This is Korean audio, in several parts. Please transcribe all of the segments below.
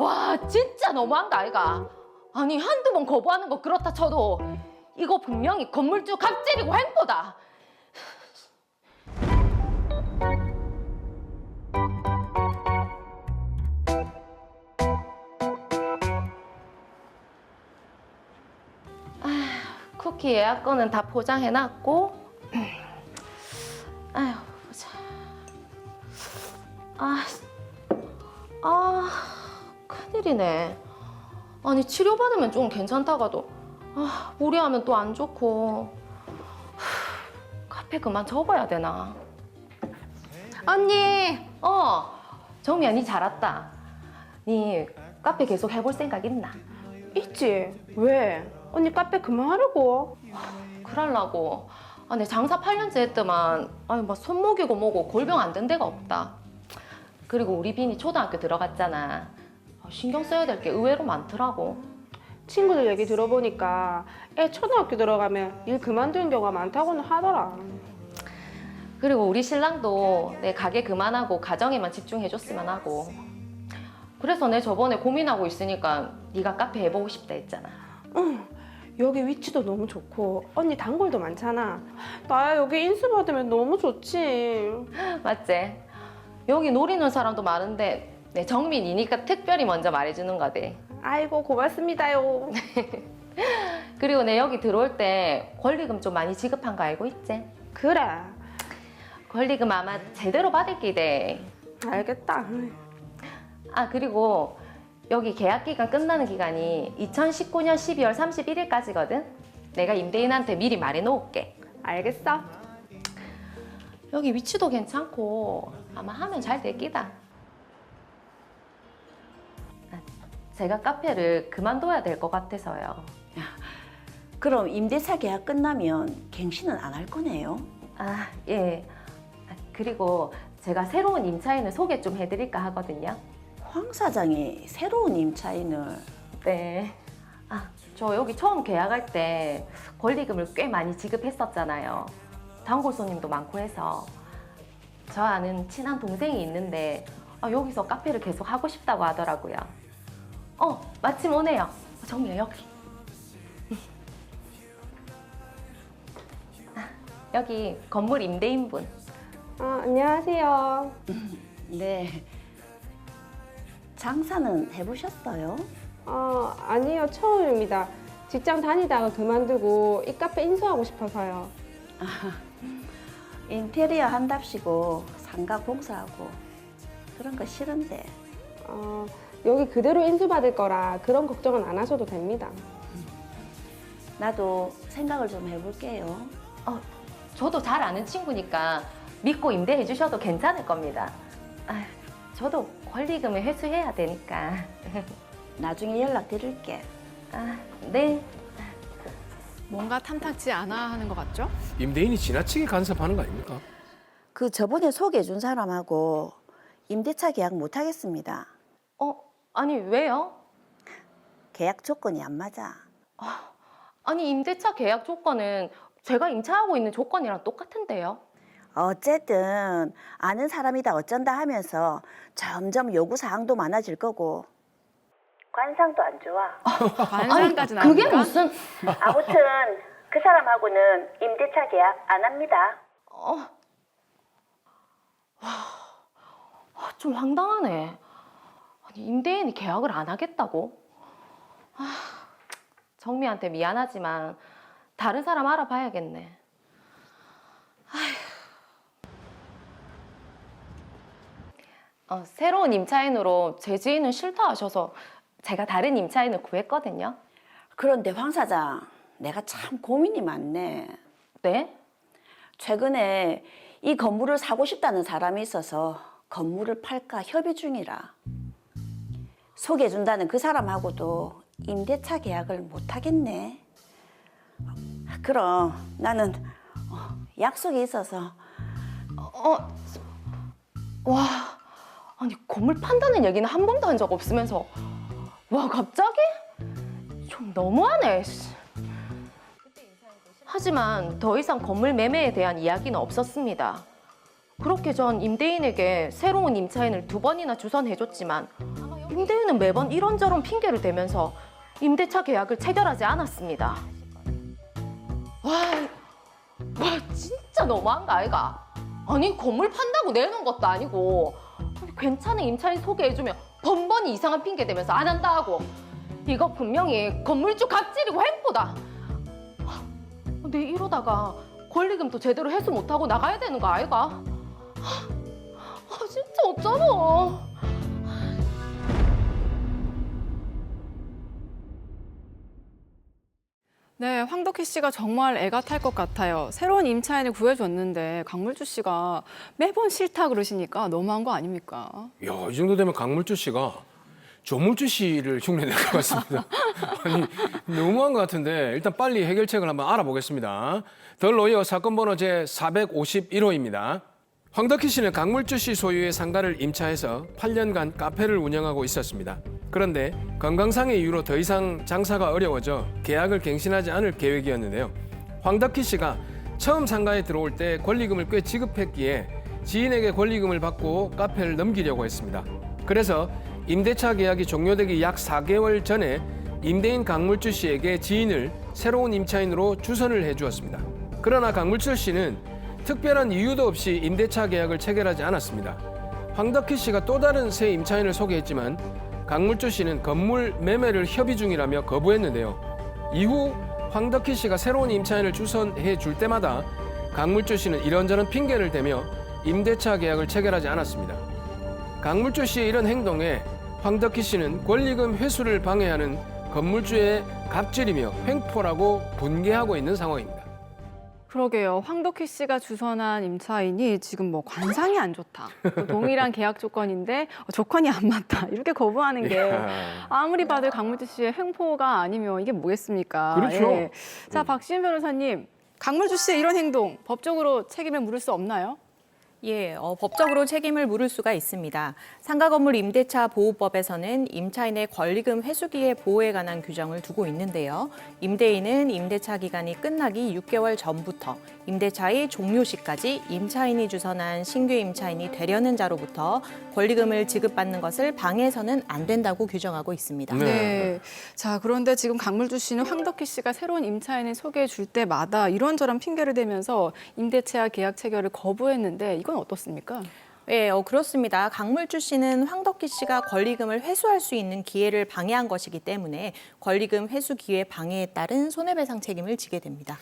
와, 진짜 너무한 거 아이가? 아니, 한두 번 거부하는 거 그렇다 쳐도 이거 분명히 건물주 갑질이고 횡포다. 쿠키 예약권은 다 포장해놨고. 아휴, 보자. 큰일이네. 아니, 치료받으면 좀 괜찮다가도 무리하면 또 안 좋고. 카페 그만 접어야 되나? 언니! 정미야, 니 잘 왔다. 니 카페 계속 해볼 생각 있나? 있지. 왜? 언니 카페 그만하려고? 그럴라고. 내 장사 8년째 했더만 막 손목이고 뭐고 골병 안 든 데가 없다. 그리고 우리 빈이 초등학교 들어갔잖아. 신경 써야 될 게 의외로 많더라고. 친구들 얘기 들어보니까 애 초등학교 들어가면 일 그만두는 경우가 많다고는 하더라. 그리고 우리 신랑도 내 가게 그만하고 가정에만 집중해줬으면 하고. 그래서 내 저번에 고민하고 있으니까 네가 카페 해보고 싶다 했잖아. 응. 여기 위치도 너무 좋고 언니 단골도 많잖아. 나야 여기 인수 받으면 너무 좋지. 맞지? 여기 노리는 사람도 많은데 내 정민이니까 특별히 먼저 말해주는 거지. 아이고 고맙습니다요. 그리고 내 여기 들어올 때 권리금 좀 많이 지급한 거 알고 있지? 그래. 권리금 아마 제대로 받을 기대. 알겠다. 그리고 여기 계약 기간 끝나는 기간이 2019년 12월 31일까지거든? 내가 임대인한테 미리 말해 놓을게. 알겠어. 여기 위치도 괜찮고 아마 하면 잘 될 기다. 제가 카페를 그만둬야 될 것 같아서요. 그럼 임대차 계약 끝나면 갱신은 안 할 거네요? 예. 그리고 제가 새로운 임차인을 소개 좀 해드릴까 하거든요. 황 사장이 새로운 임차인을. 네. 저 여기 처음 계약할 때 권리금을 꽤 많이 지급했었잖아요. 단골 손님도 많고 해서. 저 아는 친한 동생이 있는데 여기서 카페를 계속 하고 싶다고 하더라고요. 마침 오네요. 정미야, 여기. 여기 건물 임대인분. 안녕하세요. 네. 장사는 해보셨어요? 아니요. 처음입니다. 직장 다니다가 그만두고 이 카페 인수하고 싶어서요. 인테리어 한답시고 상가 공사하고 그런 거 싫은데. 여기 그대로 인수받을 거라 그런 걱정은 안 하셔도 됩니다. 나도 생각을 좀 해볼게요. 저도 잘 아는 친구니까 믿고 임대해 주셔도 괜찮을 겁니다. 저도 권리금을 회수해야 되니까. 나중에 연락드릴게. 네. 뭔가 탐탁지 않아 하는 것 같죠? 임대인이 지나치게 간섭하는 거 아닙니까? 그 저번에 소개해준 사람하고 임대차 계약 못 하겠습니다. 아니, 왜요? 계약 조건이 안 맞아. 아니, 임대차 계약 조건은 제가 임차하고 있는 조건이랑 똑같은데요. 어쨌든 아는 사람이다 어쩐다 하면서 점점 요구사항도 많아질 거고 관상도 안 좋아. 관상까지는 그게 아닙니까? 무슨... 아무튼 그 사람하고는 임대차 계약 안 합니다. 좀 황당하네. 아니, 임대인이 계약을 안 하겠다고? 정미한테 미안하지만 다른 사람 알아봐야겠네. 새로운 임차인으로 제 지인은 싫다 하셔서 제가 다른 임차인을 구했거든요. 그런데 황 사장, 내가 참 고민이 많네. 네? 최근에 이 건물을 사고 싶다는 사람이 있어서 건물을 팔까 협의 중이라. 소개해준다는 그 사람하고도 임대차 계약을 못 하겠네. 그럼 나는 약속이 있어서. 와, 아니 건물 판다는 얘기는 한 번도 한 적 없으면서 와, 갑자기? 좀 너무하네. 하지만 더 이상 건물 매매에 대한 이야기는 없었습니다. 그렇게 전 임대인에게 새로운 임차인을 2번이나 주선해줬지만 아마 임대인은 매번 이런저런 핑계를 대면서 임대차 계약을 체결하지 않았습니다. 와 진짜 너무한 거 아이가? 아니 건물 판다고 내놓은 것도 아니고 아니, 괜찮은 임차인 소개해주면 번번이 이상한 핑계 대면서 안 한다 하고 이거 분명히 건물주 갑질이고 횡포다. 근데 이러다가 권리금도 제대로 회수 못하고 나가야 되는 거 아이가? 진짜 어쩌노? 네, 황덕희 씨가 정말 애가 탈 것 같아요. 새로운 임차인을 구해줬는데 강물주 씨가 매번 싫다 그러시니까 너무한 거 아닙니까? 야, 이 정도 되면 강물주 씨가 조물주 씨를 흉내낼 것 같습니다. 아니, 너무한 것 같은데 일단 빨리 해결책을 한번 알아보겠습니다. 더 로이어 사건 번호 제451호입니다. 황덕희 씨는 강물주 씨 소유의 상가를 임차해서 8년간 카페를 운영하고 있었습니다. 그런데 건강상의 이유로 더 이상 장사가 어려워져 계약을 갱신하지 않을 계획이었는데요. 황덕희 씨가 처음 상가에 들어올 때 권리금을 꽤 지급했기에 지인에게 권리금을 받고 카페를 넘기려고 했습니다. 그래서 임대차 계약이 종료되기 약 4개월 전에 임대인 강물주 씨에게 지인을 새로운 임차인으로 추선을 해주었습니다. 그러나 강물주 씨는 특별한 이유도 없이 임대차 계약을 체결하지 않았습니다. 황덕희 씨가 또 다른 새 임차인을 소개했지만 강물주 씨는 건물 매매를 협의 중이라며 거부했는데요. 이후 황덕희 씨가 새로운 임차인을 추선해 줄 때마다 강물주 씨는 이런저런 핑계를 대며 임대차 계약을 체결하지 않았습니다. 강물주 씨의 이런 행동에 황덕희 씨는 권리금 회수를 방해하는 건물주의 갑질이며 횡포라고 분개하고 있는 상황입니다. 그러게요. 황덕희 씨가 주선한 임차인이 지금 뭐 관상이 안 좋다. 또 동일한 계약 조건인데 조건이 안 맞다. 이렇게 거부하는 게 아무리 봐도 강물주 씨의 횡포가 아니면 이게 뭐겠습니까? 그렇죠. 예. 자, 박시은 변호사님. 강물주 씨의 이런 행동 법적으로 책임을 물을 수 없나요? 예, 법적으로 책임을 물을 수가 있습니다. 상가건물 임대차 보호법에서는 임차인의 권리금 회수기의 보호에 관한 규정을 두고 있는데요. 임대인은 임대차 기간이 끝나기 6개월 전부터 임대차의 종료 시까지 임차인이 주선한 신규 임차인이 되려는 자로부터 권리금을 지급받는 것을 방해해서는 안 된다고 규정하고 있습니다. 네. 자, 그런데 지금 강물주 씨는 황덕희 씨가 새로운 임차인을 소개해 줄 때마다 이런저런 핑계를 대면서 임대차 계약 체결을 거부했는데 이건 어떻습니까? 네, 그렇습니다. 강물주 씨는 황덕희 씨가 권리금을 회수할 수 있는 기회를 방해한 것이기 때문에 권리금 회수 기회 방해에 따른 손해배상 책임을 지게 됩니다.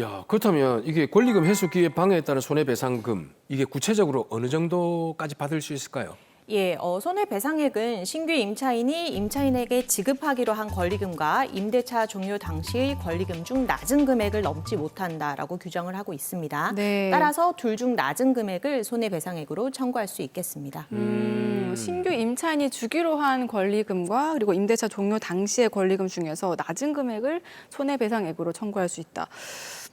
야, 그렇다면 이게 권리금 회수 기회 방해에 따른 손해배상금 이게 구체적으로 어느 정도까지 받을 수 있을까요? 예, 손해배상액은 신규 임차인이 임차인에게 지급하기로 한 권리금과 임대차 종료 당시의 권리금 중 낮은 금액을 넘지 못한다라고 규정을 하고 있습니다. 네. 따라서 둘 중 낮은 금액을 손해배상액으로 청구할 수 있겠습니다. 신규 임차인이 주기로 한 권리금과 그리고 임대차 종료 당시의 권리금 중에서 낮은 금액을 손해배상액으로 청구할 수 있다.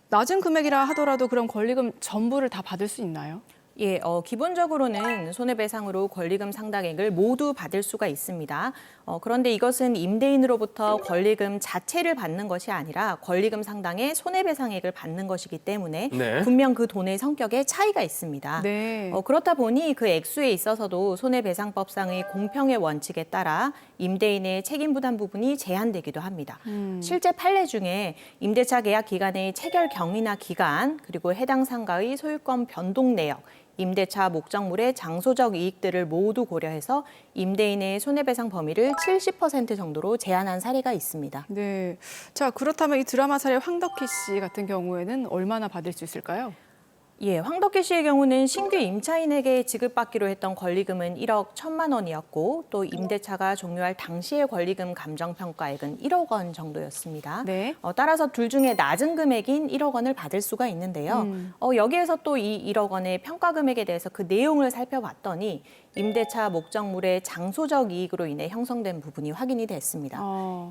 낮은 금액이라 하더라도 그럼 권리금 전부를 다 받을 수 있나요? 예, 기본적으로는 손해배상으로 권리금 상당액을 모두 받을 수가 있습니다. 그런데 이것은 임대인으로부터 권리금 자체를 받는 것이 아니라 권리금 상당의 손해배상액을 받는 것이기 때문에 네. 분명 그 돈의 성격에 차이가 있습니다. 네. 그렇다 보니 그 액수에 있어서도 손해배상법상의 공평의 원칙에 따라 임대인의 책임 부담 부분이 제한되기도 합니다. 실제 판례 중에 임대차 계약 기간의 체결 경위나 기간, 그리고 해당 상가의 소유권 변동 내역, 임대차 목적물의 장소적 이익들을 모두 고려해서 임대인의 손해배상 범위를 70% 정도로 제한한 사례가 있습니다. 네. 자, 그렇다면 이 드라마 사례 황덕희 씨 같은 경우에는 얼마나 받을 수 있을까요? 예, 황덕희 씨의 경우는 신규 임차인에게 지급받기로 했던 권리금은 1억 1,000만 원이었고 또 임대차가 종료할 당시의 권리금 감정평가액은 1억 원 정도였습니다. 네. 따라서 둘 중에 낮은 금액인 1억 원을 받을 수가 있는데요. 여기에서 또 이 1억 원의 평가 금액에 대해서 그 내용을 살펴봤더니 임대차 목적물의 장소적 이익으로 인해 형성된 부분이 확인이 됐습니다.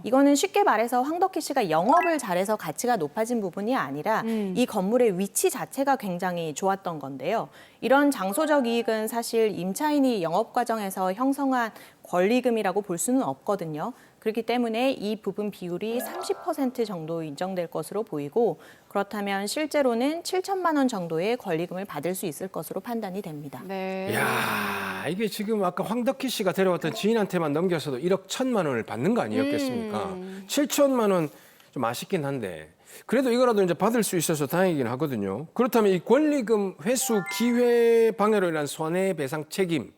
이거는 쉽게 말해서 황덕희 씨가 영업을 잘해서 가치가 높아진 부분이 아니라 이 건물의 위치 자체가 굉장히 좋았던 건데요. 이런 장소적 이익은 사실 임차인이 영업 과정에서 형성한 권리금이라고 볼 수는 없거든요. 그렇기 때문에 이 부분 비율이 30% 정도 인정될 것으로 보이고 그렇다면 실제로는 7천만 원 정도의 권리금을 받을 수 있을 것으로 판단이 됩니다. 네. 야, 이게 지금 아까 황덕희 씨가 데려왔던 지인한테만 넘겨서도 1억 1천만 원을 받는 거 아니었겠습니까? 7천만 원 좀 아쉽긴 한데 그래도 이거라도 이제 받을 수 있어서 다행이긴 하거든요. 그렇다면 이 권리금 회수 기회 방해로 인한 손해배상 책임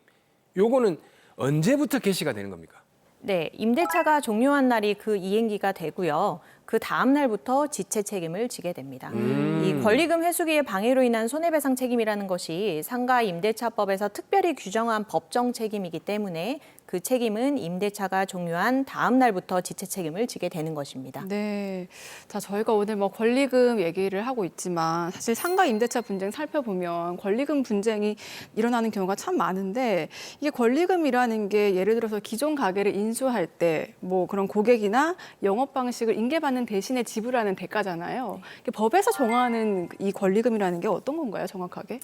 요거는 언제부터 개시가 되는 겁니까? 네, 임대차가 종료한 날이 그 이행기가 되고요. 그 다음 날부터 지체 책임을 지게 됩니다. 이 권리금 회수기의 방해로 인한 손해배상 책임이라는 것이 상가 임대차법에서 특별히 규정한 법정 책임이기 때문에 그 책임은 임대차가 종료한 다음 날부터 지체 책임을 지게 되는 것입니다. 네. 자, 저희가 오늘 뭐 권리금 얘기를 하고 있지만 사실 상가 임대차 분쟁 살펴보면 권리금 분쟁이 일어나는 경우가 참 많은데 이게 권리금이라는 게 예를 들어서 기존 가게를 인수할 때 뭐 그런 고객이나 영업 방식을 인계받는 대신에 지불하는 대가잖아요. 이게 법에서 정하는 이 권리금이라는 게 어떤 건가요, 정확하게?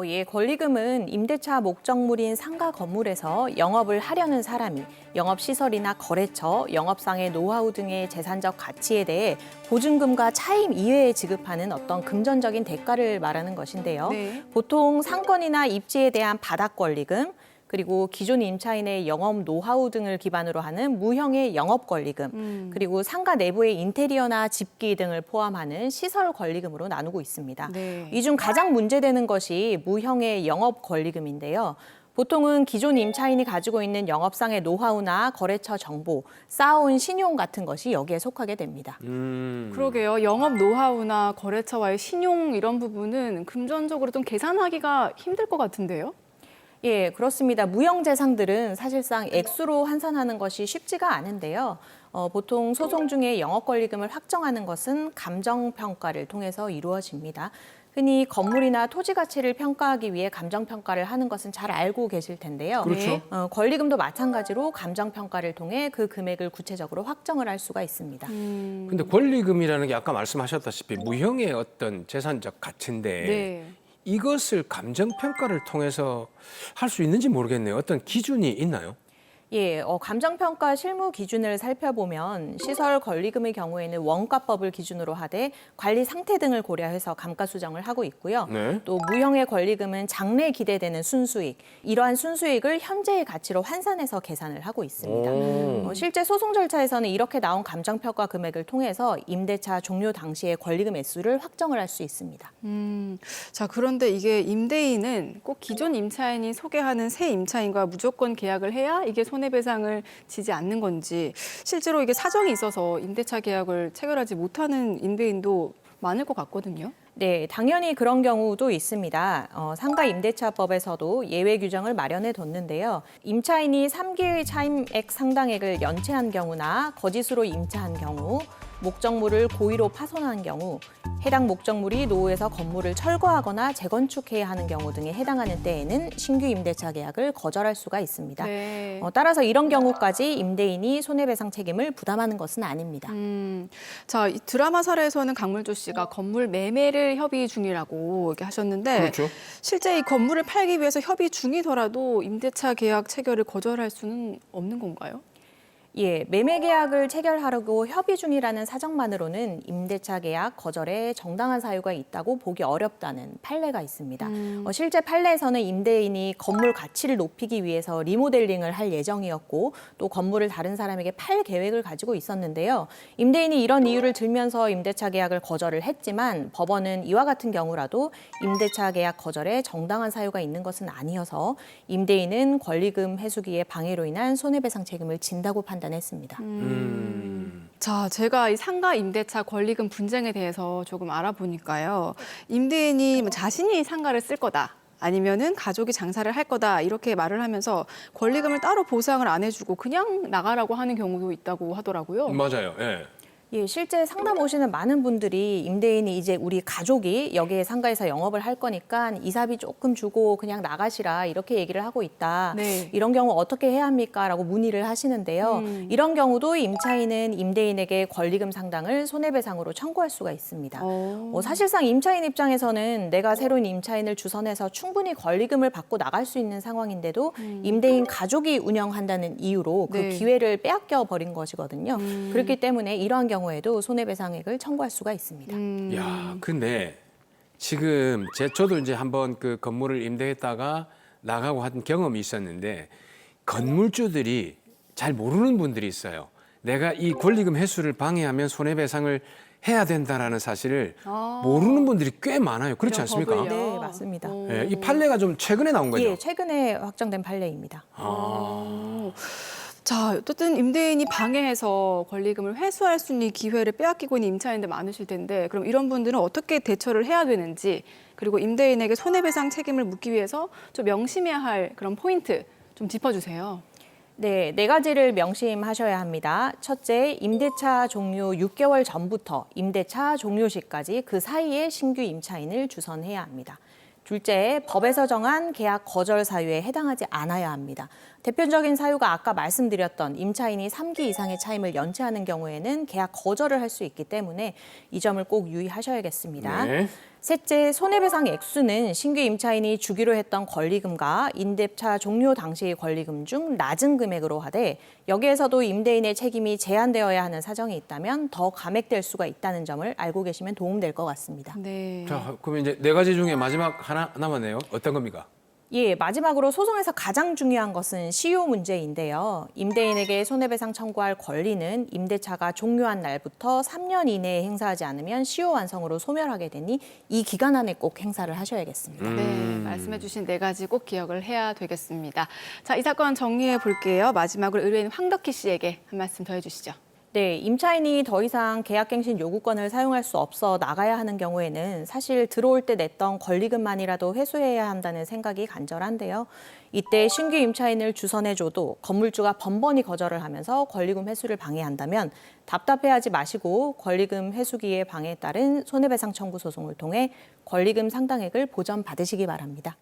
예, 권리금은 임대차 목적물인 상가 건물에서 영업을 하려는 사람이 영업시설이나 거래처, 영업상의 노하우 등의 재산적 가치에 대해 보증금과 차임 이외에 지급하는 어떤 금전적인 대가를 말하는 것인데요. 네. 보통 상권이나 입지에 대한 바닥 권리금, 그리고 기존 임차인의 영업 노하우 등을 기반으로 하는 무형의 영업 권리금, 그리고 상가 내부의 인테리어나 집기 등을 포함하는 시설 권리금으로 나누고 있습니다. 네. 이 중 가장 문제되는 것이 무형의 영업 권리금인데요. 보통은 기존 임차인이 가지고 있는 영업상의 노하우나 거래처 정보, 쌓아온 신용 같은 것이 여기에 속하게 됩니다. 그러게요. 영업 노하우나 거래처와의 신용 이런 부분은 금전적으로 좀 계산하기가 힘들 것 같은데요? 예, 그렇습니다. 무형재상들은 사실상 액수로 환산하는 것이 쉽지가 않은데요. 보통 소송 중에 영업권리금을 확정하는 것은 감정평가를 통해서 이루어집니다. 흔히 건물이나 토지 가치를 평가하기 위해 감정평가를 하는 것은 잘 알고 계실 텐데요. 그렇죠. 권리금도 마찬가지로 감정평가를 통해 그 금액을 구체적으로 확정을 할 수가 있습니다. 근데 권리금이라는 게 아까 말씀하셨다시피 무형의 어떤 재산적 가치인데 네. 이것을 감정평가를 통해서 할 수 있는지 모르겠네요. 어떤 기준이 있나요? 예, 감정평가 실무 기준을 살펴보면 시설 권리금의 경우에는 원가법을 기준으로 하되 관리 상태 등을 고려해서 감가 수정을 하고 있고요. 네. 또 무형의 권리금은 장래 기대되는 순수익, 이러한 순수익을 현재의 가치로 환산해서 계산을 하고 있습니다. 실제 소송 절차에서는 이렇게 나온 감정평가 금액을 통해서 임대차 종료 당시의 권리금 액수를 확정을 할 수 있습니다. 자, 그런데 이게 임대인은 꼭 기존 임차인이 소개하는 새 임차인과 무조건 계약을 해야 이게 손해배상을 지지 않는 건지 실제로 이게 사정이 있어서 임대차 계약을 체결하지 못하는 임대인도 많을 것 같거든요. 네, 당연히 그런 경우도 있습니다. 상가 임대차법에서도 예외 규정을 마련해 뒀는데요. 임차인이 3기의 차임액 상당액을 연체한 경우나 거짓으로 임차한 경우, 목적물을 고의로 파손한 경우, 해당 목적물이 노후에서 건물을 철거하거나 재건축해야 하는 경우 등에 해당하는 때에는 신규 임대차 계약을 거절할 수가 있습니다. 네. 따라서 이런 경우까지 임대인이 손해배상 책임을 부담하는 것은 아닙니다. 자, 이 드라마 사례에서는 강물주 씨가 건물 매매를 협의 중이라고 이렇게 하셨는데 그렇죠. 실제 이 건물을 팔기 위해서 협의 중이더라도 임대차 계약 체결을 거절할 수는 없는 건가요? 예, 매매 계약을 체결하려고 협의 중이라는 사정만으로는 임대차 계약 거절에 정당한 사유가 있다고 보기 어렵다는 판례가 있습니다. 실제 판례에서는 임대인이 건물 가치를 높이기 위해서 리모델링을 할 예정이었고 또 건물을 다른 사람에게 팔 계획을 가지고 있었는데요. 임대인이 이런 이유를 들면서 임대차 계약을 거절을 했지만 법원은 이와 같은 경우라도 임대차 계약 거절에 정당한 사유가 있는 것은 아니어서 임대인은 권리금 회수기의 방해로 인한 손해배상 책임을 진다고 판단했습니다. 자, 제가 이 상가 임대차 권리금 분쟁에 대해서 조금 알아보니까요. 임대인이 뭐 자신이 상가를 쓸 거다. 아니면은 가족이 장사를 할 거다 이렇게 말을 하면서 권리금을 따로 보상을 안 해주고 그냥 나가라고 하는 경우도 있다고 하더라고요. 맞아요. 예. 예, 실제 상담 오시는 많은 분들이 임대인이 이제 우리 가족이 여기에 상가에서 영업을 할 거니까 이사비 조금 주고 그냥 나가시라 이렇게 얘기를 하고 있다. 네. 이런 경우 어떻게 해야 합니까? 라고 문의를 하시는데요. 이런 경우도 임차인은 임대인에게 권리금 상당을 손해배상으로 청구할 수가 있습니다. 사실상 임차인 입장에서는 내가 새로운 임차인을 주선해서 충분히 권리금을 받고 나갈 수 있는 상황인데도 임대인 가족이 운영한다는 이유로 그 네. 기회를 빼앗겨 버린 것이거든요. 그렇기 때문에 이러한 경우에도 손해배상액을 청구할 수가 있습니다. 야, 근데 지금 저도 이제 한번 그 건물을 임대했다가 나가고 한 경험이 있었는데 건물주들이 잘 모르는 분들이 있어요. 내가 이 권리금 회수를 방해하면 손해배상을 해야 된다라는 사실을 모르는 분들이 꽤 많아요. 그렇지 이런 않습니까? 법을요? 네, 맞습니다. 예, 이 판례가 좀 최근에 나온 거죠? 예, 최근에 확정된 판례입니다. 자, 어쨌든 임대인이 방해해서 권리금을 회수할 수 있는 기회를 빼앗기고 있는 임차인들 많으실 텐데 그럼 이런 분들은 어떻게 대처를 해야 되는지 그리고 임대인에게 손해배상 책임을 묻기 위해서 좀 명심해야 할 그런 포인트 좀 짚어주세요. 네, 4가지를 명심하셔야 합니다. 첫째, 임대차 종료 6개월 전부터 임대차 종료 시까지 그 사이에 신규 임차인을 주선해야 합니다. 둘째, 법에서 정한 계약 거절 사유에 해당하지 않아야 합니다. 대표적인 사유가 아까 말씀드렸던 임차인이 3기 이상의 차임을 연체하는 경우에는 계약 거절을 할 수 있기 때문에 이 점을 꼭 유의하셔야겠습니다. 네. 셋째, 손해배상 액수는 신규 임차인이 주기로 했던 권리금과 임대차 종료 당시의 권리금 중 낮은 금액으로 하되 여기에서도 임대인의 책임이 제한되어야 하는 사정이 있다면 더 감액될 수가 있다는 점을 알고 계시면 도움될 것 같습니다. 네. 자, 그럼 이제 4가지 중에 마지막 하나 남았네요. 어떤 겁니까? 예, 마지막으로 소송에서 가장 중요한 것은 시효 문제인데요. 임대인에게 손해배상 청구할 권리는 임대차가 종료한 날부터 3년 이내에 행사하지 않으면 시효 완성으로 소멸하게 되니 이 기간 안에 꼭 행사를 하셔야겠습니다. 네, 말씀해주신 4가지 꼭 기억을 해야 되겠습니다. 자, 이 사건 정리해 볼게요. 마지막으로 의뢰인 황덕희 씨에게 한 말씀 더 해주시죠. 네, 임차인이 더 이상 계약갱신 요구권을 사용할 수 없어 나가야 하는 경우에는 사실 들어올 때 냈던 권리금만이라도 회수해야 한다는 생각이 간절한데요. 이때 신규 임차인을 주선해줘도 건물주가 번번이 거절을 하면서 권리금 회수를 방해한다면 답답해하지 마시고 권리금 회수기의 방해에 따른 손해배상 청구 소송을 통해 권리금 상당액을 보전받으시기 바랍니다.